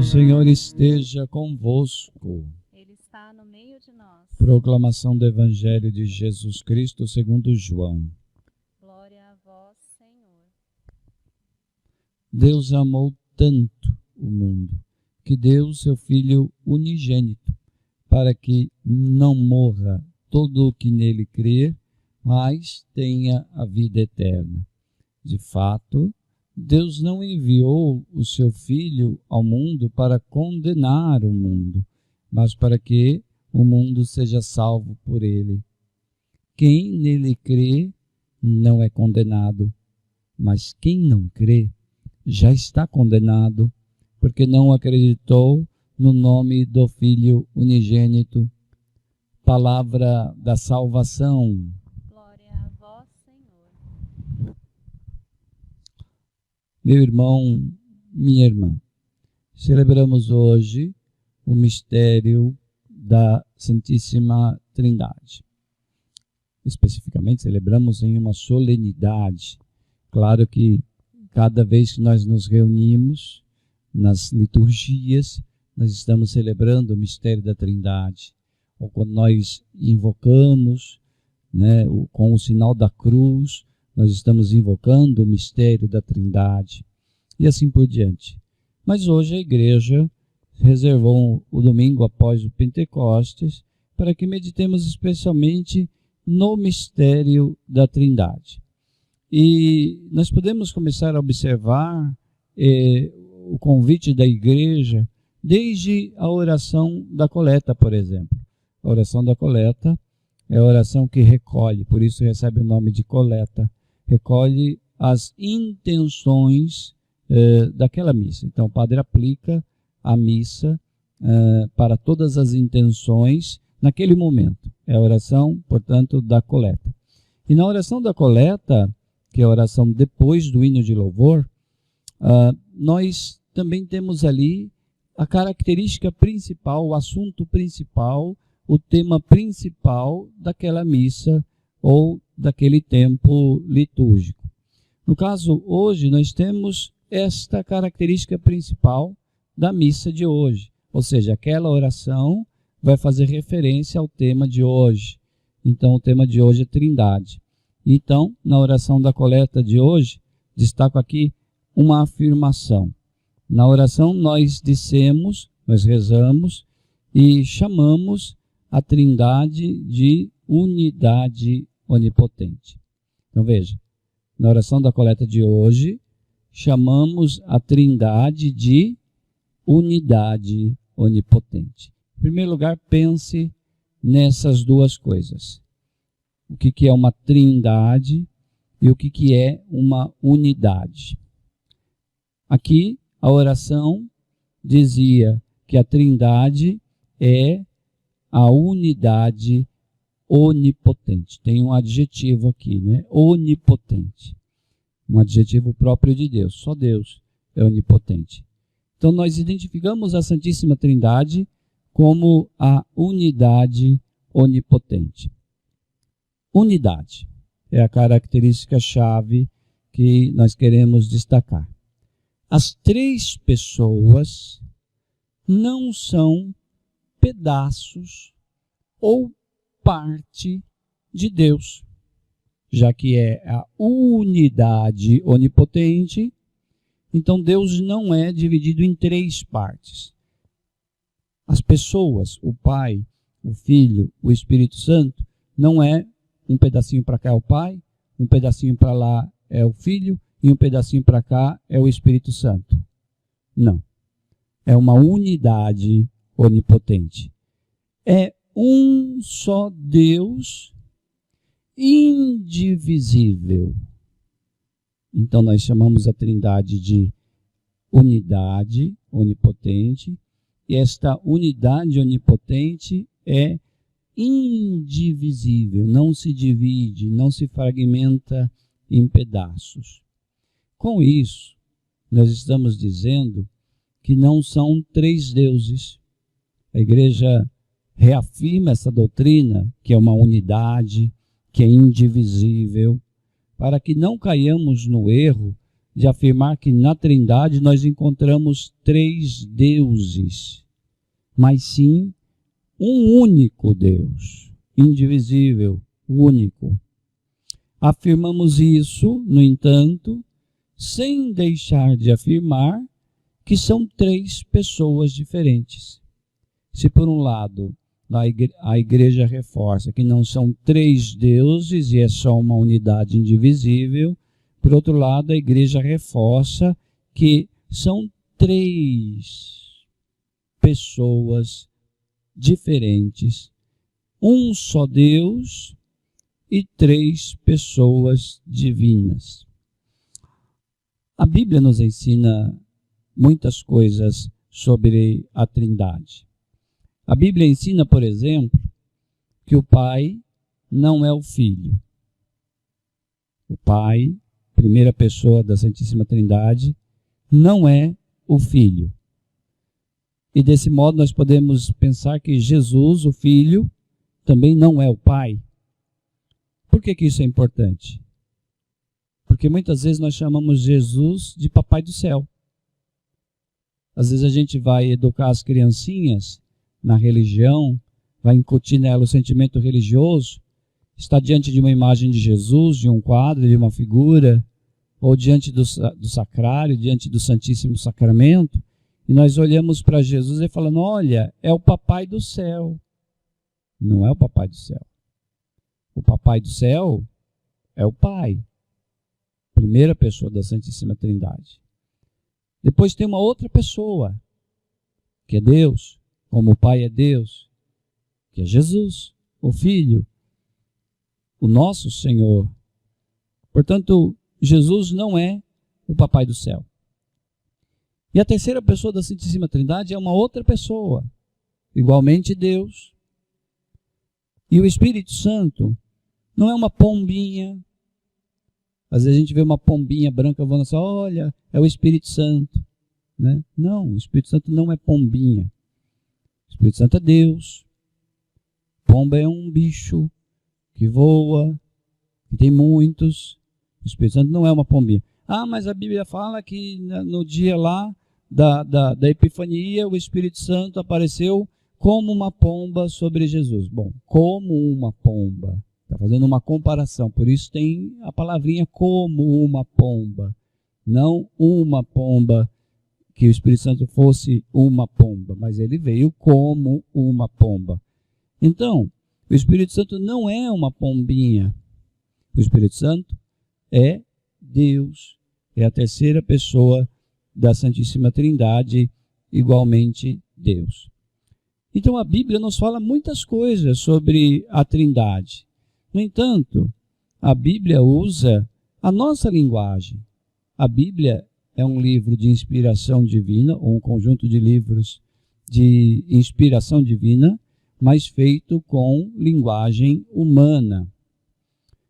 O Senhor esteja convosco. Ele está no meio de nós. Proclamação do Evangelho de Jesus Cristo segundo João. Glória a vós, Senhor. Deus amou tanto o mundo, que deu o seu Filho unigênito, para que não morra todo o que nele crer, mas tenha a vida eterna. De fato, Deus não enviou o seu Filho ao mundo para condenar o mundo, mas para que o mundo seja salvo por ele. Quem nele crê não é condenado, mas quem não crê já está condenado, porque não acreditou no nome do Filho unigênito. Palavra da salvação. Glória a vós, Senhor. Meu irmão, minha irmã, celebramos hoje o mistério da Santíssima Trindade. Especificamente, celebramos em uma solenidade. Claro que cada vez que nós nos reunimos nas liturgias, nós estamos celebrando o mistério da Trindade. Ou quando nós invocamos, com o sinal da cruz, nós estamos invocando o mistério da Trindade, e assim por diante. Mas hoje a igreja reservou o domingo após o Pentecostes para que meditemos especialmente no mistério da Trindade. E nós podemos começar a observar o convite da igreja desde a oração da coleta, por exemplo. A oração da coleta é a oração que recolhe, por isso recebe o nome de coleta. Recolhe as intenções daquela missa. Então, o padre aplica a missa para todas as intenções naquele momento. É a oração, portanto, da coleta. E na oração da coleta, que é a oração depois do hino de louvor, nós também temos ali a característica principal, o assunto principal, o tema principal daquela missa ou daquele tempo litúrgico. No caso, hoje, nós temos esta característica principal da missa de hoje, ou seja, aquela oração vai fazer referência ao tema de hoje. Então, o tema de hoje é Trindade. Então, na oração da coleta de hoje, destaco aqui uma afirmação. Na oração nós dissemos, nós rezamos e chamamos a Trindade de unidade onipotente. Então veja, na oração da coleta de hoje, chamamos a Trindade de unidade onipotente. Em primeiro lugar, pense nessas duas coisas. O que é uma trindade e o que é uma unidade. Aqui, a oração dizia que a Trindade é a unidade onipotente. Tem um adjetivo aqui, onipotente. Um adjetivo próprio de Deus. Só Deus é onipotente. Então, nós identificamos a Santíssima Trindade como a unidade onipotente. Unidade é a característica-chave que nós queremos destacar. As três pessoas não são pedaços ou parte de Deus, já que é a unidade onipotente, então Deus não é dividido em três partes. As pessoas, o Pai, o Filho, o Espírito Santo, não é um pedacinho para cá é o Pai, um pedacinho para lá é o Filho e um pedacinho para cá é o Espírito Santo. Não. É uma unidade onipotente. É um só Deus indivisível. Então nós chamamos a Trindade de unidade onipotente, e esta unidade onipotente é indivisível, não se divide, não se fragmenta em pedaços. Com isso, nós estamos dizendo que não são três deuses. A igreja reafirma essa doutrina, que é uma unidade, que é indivisível, para que não caiamos no erro de afirmar que na Trindade nós encontramos 3 deuses, mas sim um único Deus, indivisível, único. Afirmamos isso, no entanto, sem deixar de afirmar que são 3 pessoas diferentes. Se por um lado a igreja reforça que não são 3 deuses e é só uma unidade indivisível, por outro lado a igreja reforça que são 3 pessoas diferentes, um só Deus e 3 pessoas divinas. A Bíblia nos ensina muitas coisas sobre a Trindade. A Bíblia ensina, por exemplo, que o Pai não é o Filho. O Pai, primeira pessoa da Santíssima Trindade, não é o Filho. E desse modo nós podemos pensar que Jesus, o Filho, também não é o Pai. Por que isso é importante? Porque muitas vezes nós chamamos Jesus de Papai do Céu. Às vezes a gente vai educar as criancinhas na religião, vai incutir nela o sentimento religioso, está diante de uma imagem de Jesus, de um quadro, de uma figura, ou diante do sacrário, diante do Santíssimo Sacramento, e nós olhamos para Jesus e falamos, olha, é o Papai do Céu. Não é o Papai do Céu. O Papai do Céu é o Pai, primeira pessoa da Santíssima Trindade. Depois tem uma outra pessoa, que é Deus, como o Pai é Deus, que é Jesus, o Filho, o nosso Senhor. Portanto, Jesus não é o Papai do Céu. E a terceira pessoa da Santíssima Trindade é uma outra pessoa, igualmente Deus. E o Espírito Santo não é uma pombinha. Às vezes a gente vê uma pombinha branca voando assim, olha, é o Espírito Santo. Né? Não, o Espírito Santo não é pombinha. O Espírito Santo é Deus. Pomba é um bicho que voa, que tem muitos. O Espírito Santo não é uma pombinha. Ah, mas a Bíblia fala que no dia lá da Epifania, o Espírito Santo apareceu como uma pomba sobre Jesus. Bom, como uma pomba. Está fazendo uma comparação, por isso tem a palavrinha como uma pomba. Não uma pomba, que o Espírito Santo fosse uma pomba, mas ele veio como uma pomba. Então, o Espírito Santo não é uma pombinha. O Espírito Santo é Deus, é a terceira pessoa da Santíssima Trindade, igualmente Deus. Então a Bíblia nos fala muitas coisas sobre a Trindade. No entanto, a Bíblia usa a nossa linguagem. A Bíblia é um livro de inspiração divina, ou um conjunto de livros de inspiração divina, mas feito com linguagem humana.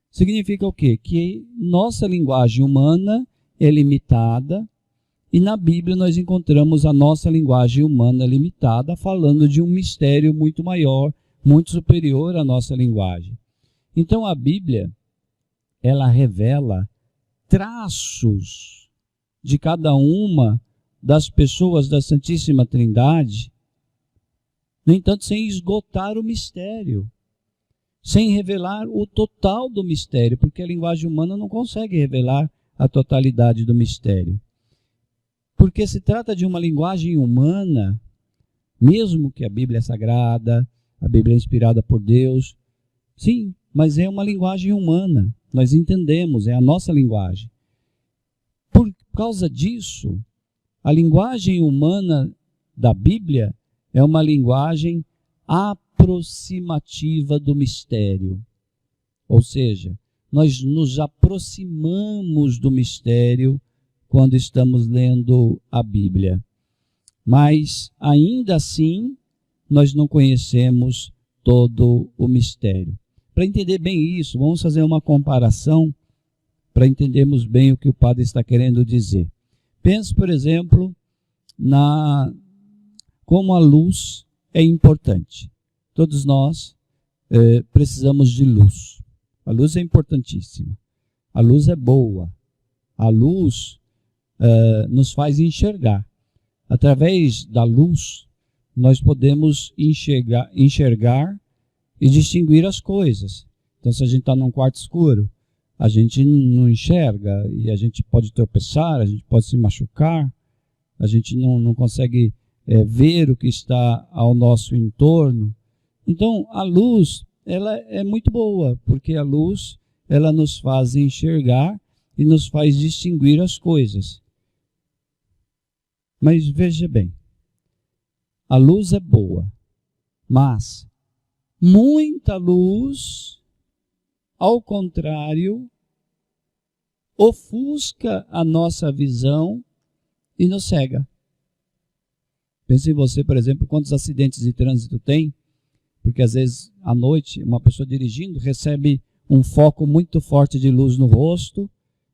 Significa o quê? Que nossa linguagem humana é limitada, e na Bíblia nós encontramos a nossa linguagem humana limitada, falando de um mistério muito maior, muito superior à nossa linguagem. Então a Bíblia, ela revela traços de cada uma das pessoas da Santíssima Trindade, no entanto, sem esgotar o mistério, sem revelar o total do mistério, porque a linguagem humana não consegue revelar a totalidade do mistério. Porque se trata de uma linguagem humana, mesmo que a Bíblia é sagrada, a Bíblia é inspirada por Deus, sim, mas é uma linguagem humana, nós entendemos, é a nossa linguagem. Por causa disso, a linguagem humana da Bíblia é uma linguagem aproximativa do mistério. Ou seja, nós nos aproximamos do mistério quando estamos lendo a Bíblia. Mas, ainda assim, nós não conhecemos todo o mistério. Para entender bem isso, vamos fazer uma comparação para entendermos bem o que o padre está querendo dizer. Pense, por exemplo, como a luz é importante. Todos nós precisamos de luz. A luz é importantíssima. A luz é boa. A luz nos faz enxergar. Através da luz, nós podemos enxergar e distinguir as coisas. Então, se a gente está num quarto escuro, a gente não enxerga e a gente pode tropeçar, a gente pode se machucar, a gente não consegue ver o que está ao nosso entorno. Então, a luz, ela é muito boa, porque a luz, ela nos faz enxergar e nos faz distinguir as coisas. Mas veja bem, a luz é boa, mas muita luz, ao contrário, ofusca a nossa visão e nos cega. Pense em você, por exemplo, quantos acidentes de trânsito tem, porque às vezes à noite uma pessoa dirigindo recebe um foco muito forte de luz no rosto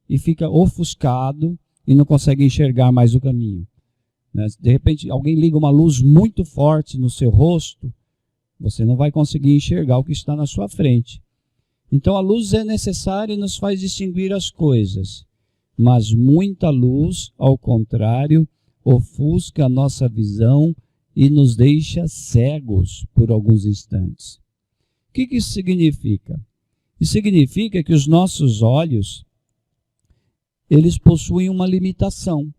e fica ofuscado e não consegue enxergar mais o caminho. De repente alguém liga uma luz muito forte no seu rosto, você não vai conseguir enxergar o que está na sua frente. Então a luz é necessária e nos faz distinguir as coisas, mas muita luz, ao contrário, ofusca a nossa visão e nos deixa cegos por alguns instantes. O que isso significa? Isso significa que os nossos olhos, eles possuem uma limitação.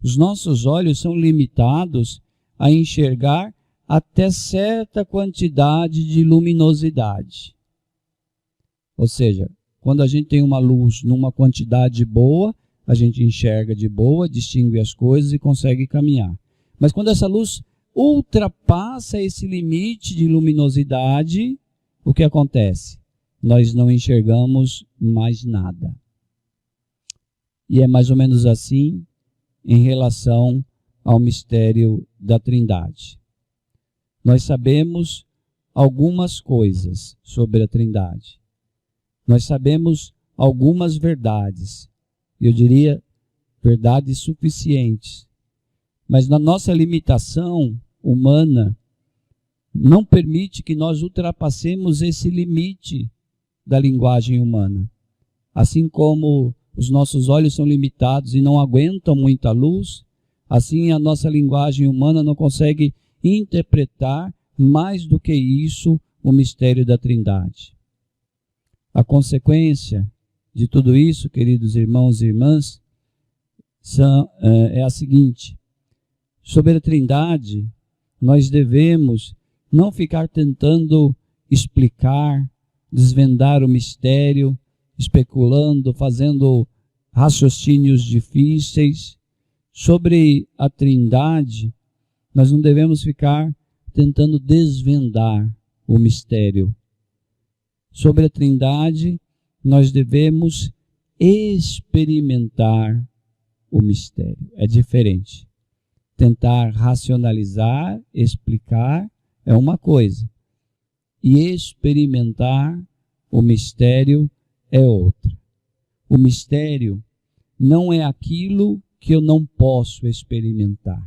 Os nossos olhos são limitados a enxergar até certa quantidade de luminosidade. Ou seja, quando a gente tem uma luz numa quantidade boa, a gente enxerga de boa, distingue as coisas e consegue caminhar. Mas quando essa luz ultrapassa esse limite de luminosidade, o que acontece? Nós não enxergamos mais nada. E é mais ou menos assim em relação ao mistério da Trindade. Nós sabemos algumas coisas sobre a Trindade. Nós sabemos algumas verdades, eu diria verdades suficientes, mas na nossa limitação humana não permite que nós ultrapassemos esse limite da linguagem humana. Assim como os nossos olhos são limitados e não aguentam muita luz, assim a nossa linguagem humana não consegue interpretar mais do que isso o mistério da Trindade. A consequência de tudo isso, queridos irmãos e irmãs, é a seguinte: sobre a Trindade, nós devemos não ficar tentando explicar, desvendar o mistério, especulando, fazendo raciocínios difíceis. Sobre a Trindade, nós não devemos ficar tentando desvendar o mistério. Sobre a Trindade, nós devemos experimentar o mistério. É diferente. Tentar racionalizar, explicar, é uma coisa. E experimentar o mistério é outra. O mistério não é aquilo que eu não posso experimentar.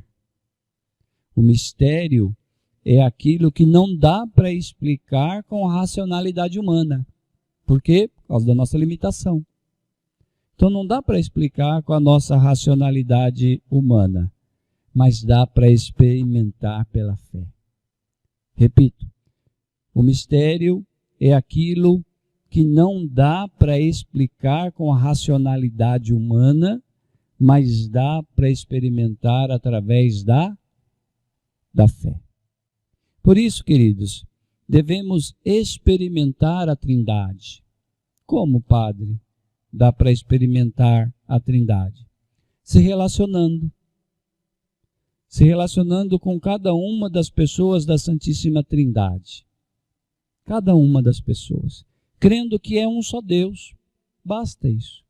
O mistério é aquilo que não dá para explicar com a racionalidade humana. Por quê? Por causa da nossa limitação. Então não dá para explicar com a nossa racionalidade humana, mas dá para experimentar pela fé. Repito, o mistério é aquilo que não dá para explicar com a racionalidade humana, mas dá para experimentar através da fé. Por isso, queridos, devemos experimentar a Trindade. Como, Padre, dá para experimentar a Trindade? Se relacionando com cada uma das pessoas da Santíssima Trindade. Cada uma das pessoas. Crendo que é um só Deus. Basta isso.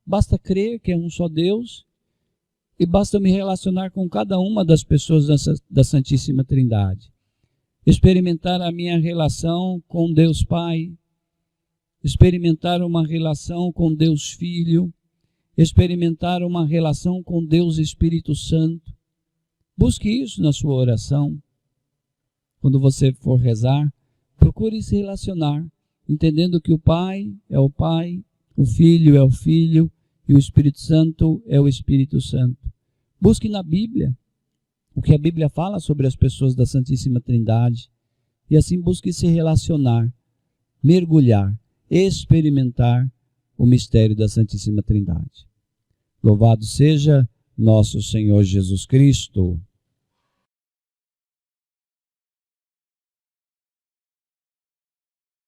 Basta crer que é um só Deus e basta me relacionar com cada uma das pessoas da Santíssima Trindade. Experimentar a minha relação com Deus Pai, experimentar uma relação com Deus Filho, experimentar uma relação com Deus Espírito Santo. Busque isso na sua oração. Quando você for rezar, procure se relacionar, entendendo que o Pai é o Pai, o Filho é o Filho e o Espírito Santo é o Espírito Santo. Busque na Bíblia o que a Bíblia fala sobre as pessoas da Santíssima Trindade e assim busque se relacionar, mergulhar, experimentar o mistério da Santíssima Trindade. Louvado seja nosso Senhor Jesus Cristo.